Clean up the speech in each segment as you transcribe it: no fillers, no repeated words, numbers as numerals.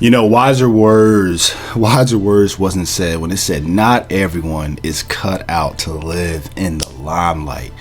Wiser words wasn't said when it said not everyone is cut out to live in the limelight.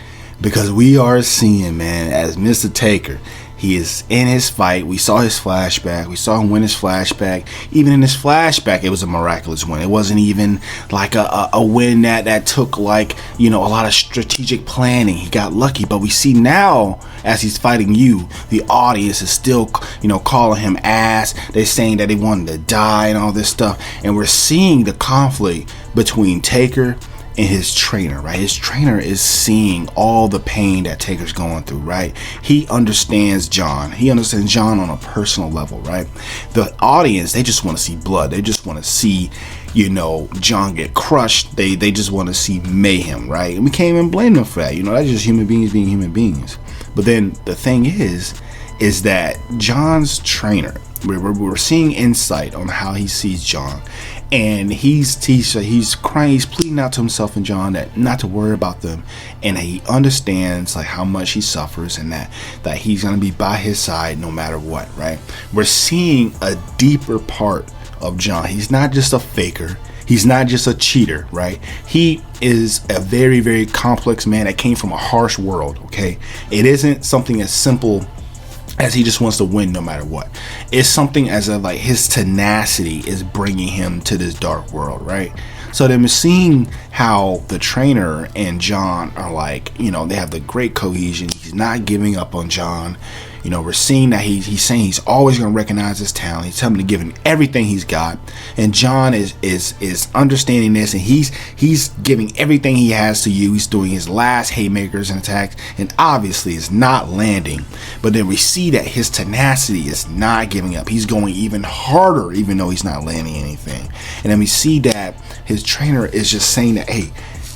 Because we are seeing, man, as Mr. Taker, he is in his fight. We saw his flashback. We saw him win his flashback. Even in his flashback, it was a miraculous win. It wasn't even like a win that took a lot of strategic planning. He got lucky. But we see now, as he's fighting you, the audience is still, calling him ass. They're saying that they wanted to die and all this stuff. And we're seeing the conflict between Taker and his trainer, right? His trainer is seeing all the pain that Taker's going through, right? He understands John. He understands John on a personal level, right? The audience, they just want to see blood. They just want to see, John get crushed. They just want to see mayhem, right? And we can't even blame them for that. That's just human beings being human beings. But then the thing is that John's trainer, we're seeing insight on how he sees John, and he's crying, he's pleading out to himself and John that not to worry about them, and he understands how much he suffers, and that he's gonna be by his side no matter what, right? We're seeing a deeper part of John. He's not just a faker. He's not just a cheater, right? He is a very, very complex man that came from a harsh world, okay? It isn't something as simple as he just wants to win no matter what. It's something as his tenacity is bringing him to this dark world, right? So then we're seeing how the trainer and John are they have the great cohesion. He's not giving up on John. We're seeing that he's saying he's always going to recognize his talent. He's telling him to give him everything he's got, and John is understanding this, and he's giving everything he has to you. He's doing his last haymakers and attacks, and obviously it's not landing. But then we see that his tenacity is not giving up. He's going even harder, even though he's not landing anything. And then we see that his trainer is just saying that, hey,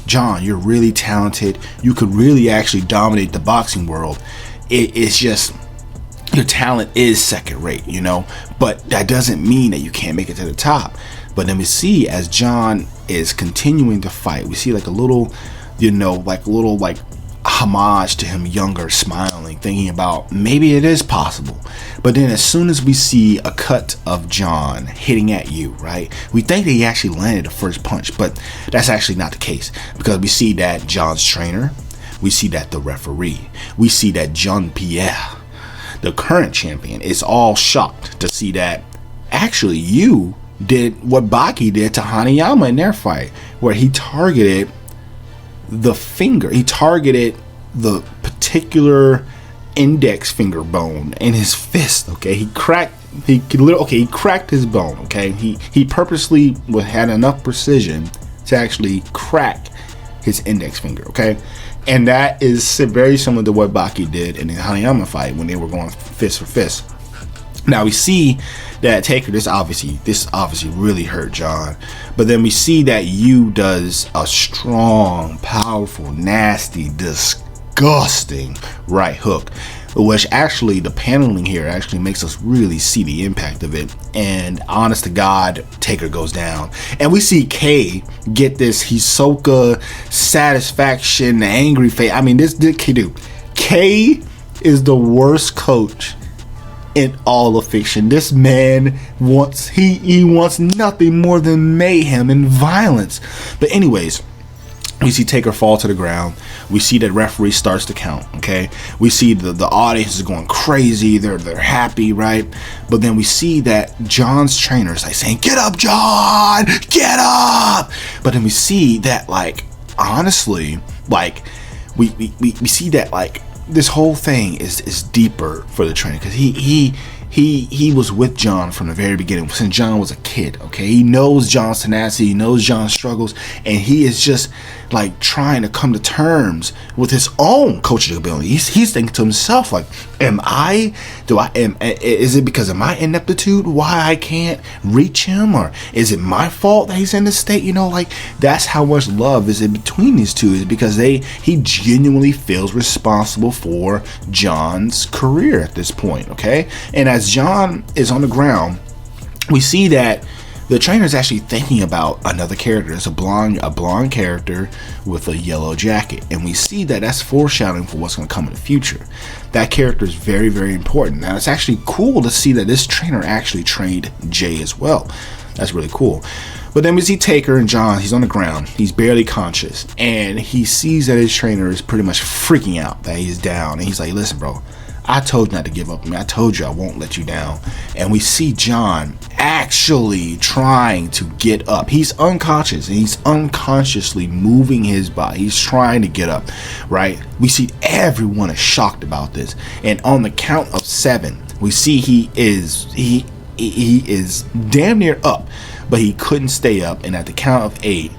John, you're really talented. You could really actually dominate the boxing world. It's just your talent is second rate, but that doesn't mean that you can't make it to the top. But then we see as John is continuing to fight, we see a little homage to him younger, smiling, thinking about maybe it is possible. But then as soon as we see a cut of John hitting at you, right, we think that he actually landed the first punch, but that's actually not the case, because we see that John's trainer, we see that the referee, we see that Jean Pierre, the current champion, is all shocked to see that actually you did what Baki did to Hanayama in their fight, where he targeted the finger. He targeted the particular index finger bone in his fist. Okay, he cracked his bone. Okay, he purposely had enough precision to actually crack his index finger. Okay. And that is very similar to what Baki did in the Hanayama fight when they were going fist for fist. Now we see that Taker, this obviously really hurt John. But then we see that Yu does a strong, powerful, nasty, disgusting right hook, which actually the paneling here actually makes us really see the impact of it. And honest to God, Taker goes down, and we see K get this Hisoka satisfaction, angry face. I mean, this dude, K is the worst coach in all of fiction. This man wants he wants nothing more than mayhem and violence. But anyways, we see Taker fall to the ground. We see that referee starts to count. Okay, we see the audience is going crazy. They're happy, right? But then we see that John's trainer is saying, "Get up, John! Get up!" But then we see that honestly, we see that this whole thing is deeper for the trainer, because he was with John from the very beginning, since John was a kid. Okay, he knows John's tenacity, he knows John's struggles, and he is just trying to come to terms with his own coaching ability. He's thinking to himself, is it because of my ineptitude why I can't reach him, or is it my fault that he's in this state? That's how much love is in between these two, is because he genuinely feels responsible for John's career at this point. Okay, and as John is on the ground, we see that the trainer is actually thinking about another character. It's a blonde character with a yellow jacket, and we see that that's foreshadowing for what's going to come in the future. That character is very, very important. Now, it's actually cool to see that this trainer actually trained Jay as well. That's really cool. But then we see Taker and John. He's on the ground. He's barely conscious, and he sees that his trainer is pretty much freaking out, that he's down. And he's like, listen, bro, I told you not to give up on me. I told you I won't let you down. And we see John actually trying to get up. He's unconscious, and he's unconsciously moving his body. He's trying to get up, right? We see everyone is shocked about this. And on the count of 7, we see he is damn near up, but he couldn't stay up. And at the count of 8,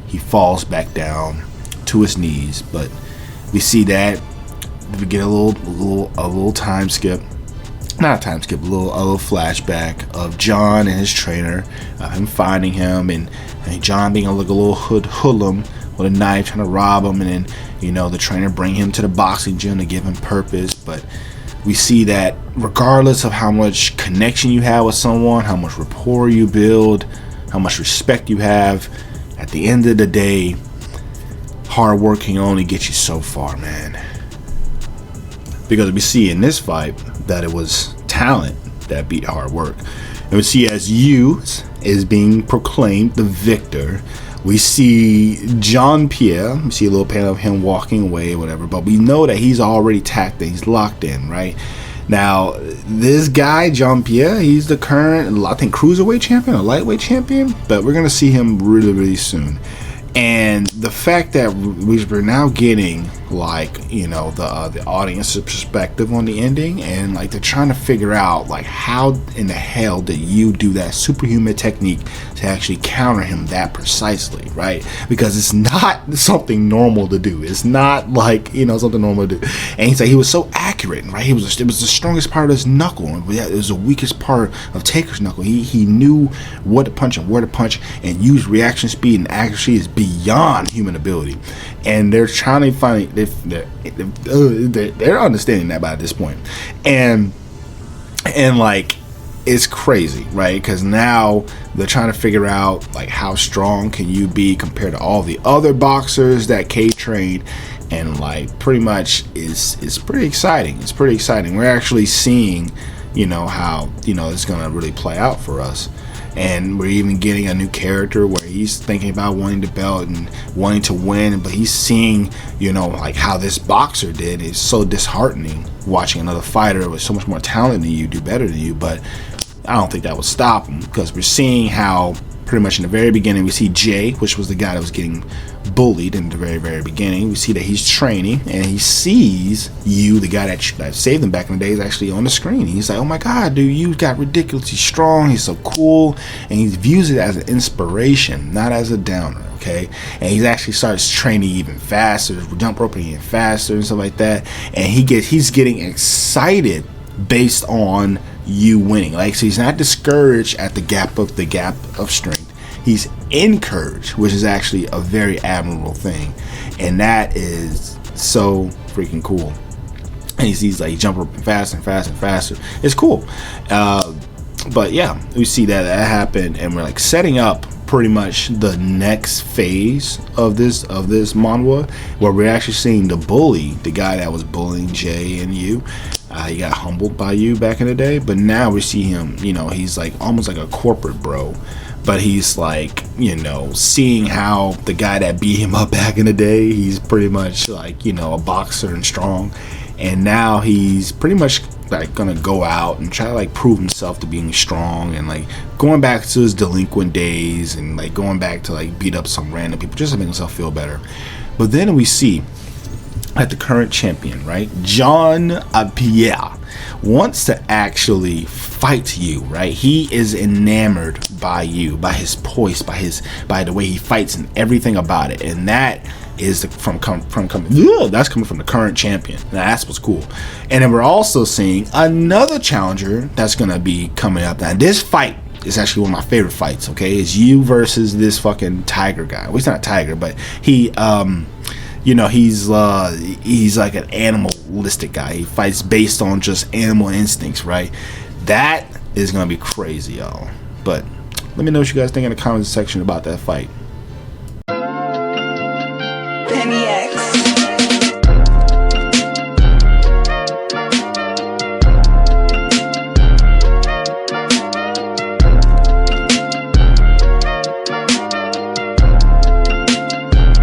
he falls back down to his knees. But we see that we get a little time skip, not a time skip, a little flashback of John and his trainer, him finding him, and John being like a little hoodlum with a knife trying to rob him, and then the trainer bring him to the boxing gym to give him purpose. But we see that regardless of how much connection you have with someone, how much rapport you build, how much respect you have, at the end of the day, hard work can only get you so far, man. Because we see in this fight that it was talent that beat hard work. And we see as Yu is being proclaimed the victor, we see Jean-Pierre, we see a little panel of him walking away or whatever, but we know that he's already tacked in, he's locked in, right? Now, this guy, Jean-Pierre, he's the current, I think, cruiserweight champion or lightweight champion, but we're going to see him really, really soon. And the fact that we're now getting the audience perspective on the ending, and like they're trying to figure out like how in the hell did you do that superhuman technique to actually counter him that precisely, right? Because it's not something normal to do. It's not like something normal to do. And he's like, he was so accurate, right? It was the strongest part of his knuckle, and it was the weakest part of Taker's knuckle. He knew what to punch and where to punch, and use reaction speed and accuracy is beyond human ability. And they're trying to find they're understanding that by this point. And like, it's crazy, right? Because now they're trying to figure out like how strong can you be compared to all the other boxers that K trained. And like, pretty much it's pretty exciting. It's pretty exciting. We're actually seeing how it's gonna really play out for us. And we're even getting a new character where he's thinking about wanting the belt and wanting to win, but he's seeing, like how this boxer did. It's so disheartening watching another fighter with so much more talent than you do better than you. But I don't think that would stop him, because we're seeing how pretty much in the very beginning we see Jay, which was the guy that was getting bullied in the very, very beginning. We see that he's training, and he sees you, the guy that saved him back in the day, is actually on the screen. He's like, oh my god, dude, you got ridiculously strong, he's so cool. And he views it as an inspiration, not as a downer, okay? And he actually starts training even faster, jump roping even faster and stuff like that. And he's getting excited based on you winning. Like, so he's not discouraged at the gap of strength. He's encouraged, which is actually a very admirable thing, and that is so freaking cool. And he's like jumping faster and faster and faster. It's cool. But yeah, we see that happen, and we're like setting up pretty much the next phase of this manhwa, where we're actually seeing the bully, the guy that was bullying Jay and you. He got humbled by you back in the day, but now we see him, he's like almost like a corporate bro, but he's like, seeing how the guy that beat him up back in the day, he's pretty much like, a boxer and strong, and now he's pretty much like gonna go out and try to like prove himself to being strong, and like going back to his delinquent days, and like going back to like beat up some random people just to make himself feel better. But then we see that the current champion, right, Jean-Pierre, wants to actually fight you, right? He is enamored by you, by his poise, by the way he fights and everything about it. And that is that's coming from the current champion. Now, that's what's cool. And then we're also seeing another challenger that's gonna be coming up. Now, this fight is actually one of my favorite fights. Okay, it's you versus this fucking tiger guy. Well, he's not a tiger, but he he's like an animalistic guy. He fights based on just animal instincts, right? That is gonna be crazy, y'all. But Let me know what you guys think in the comments section about that fight.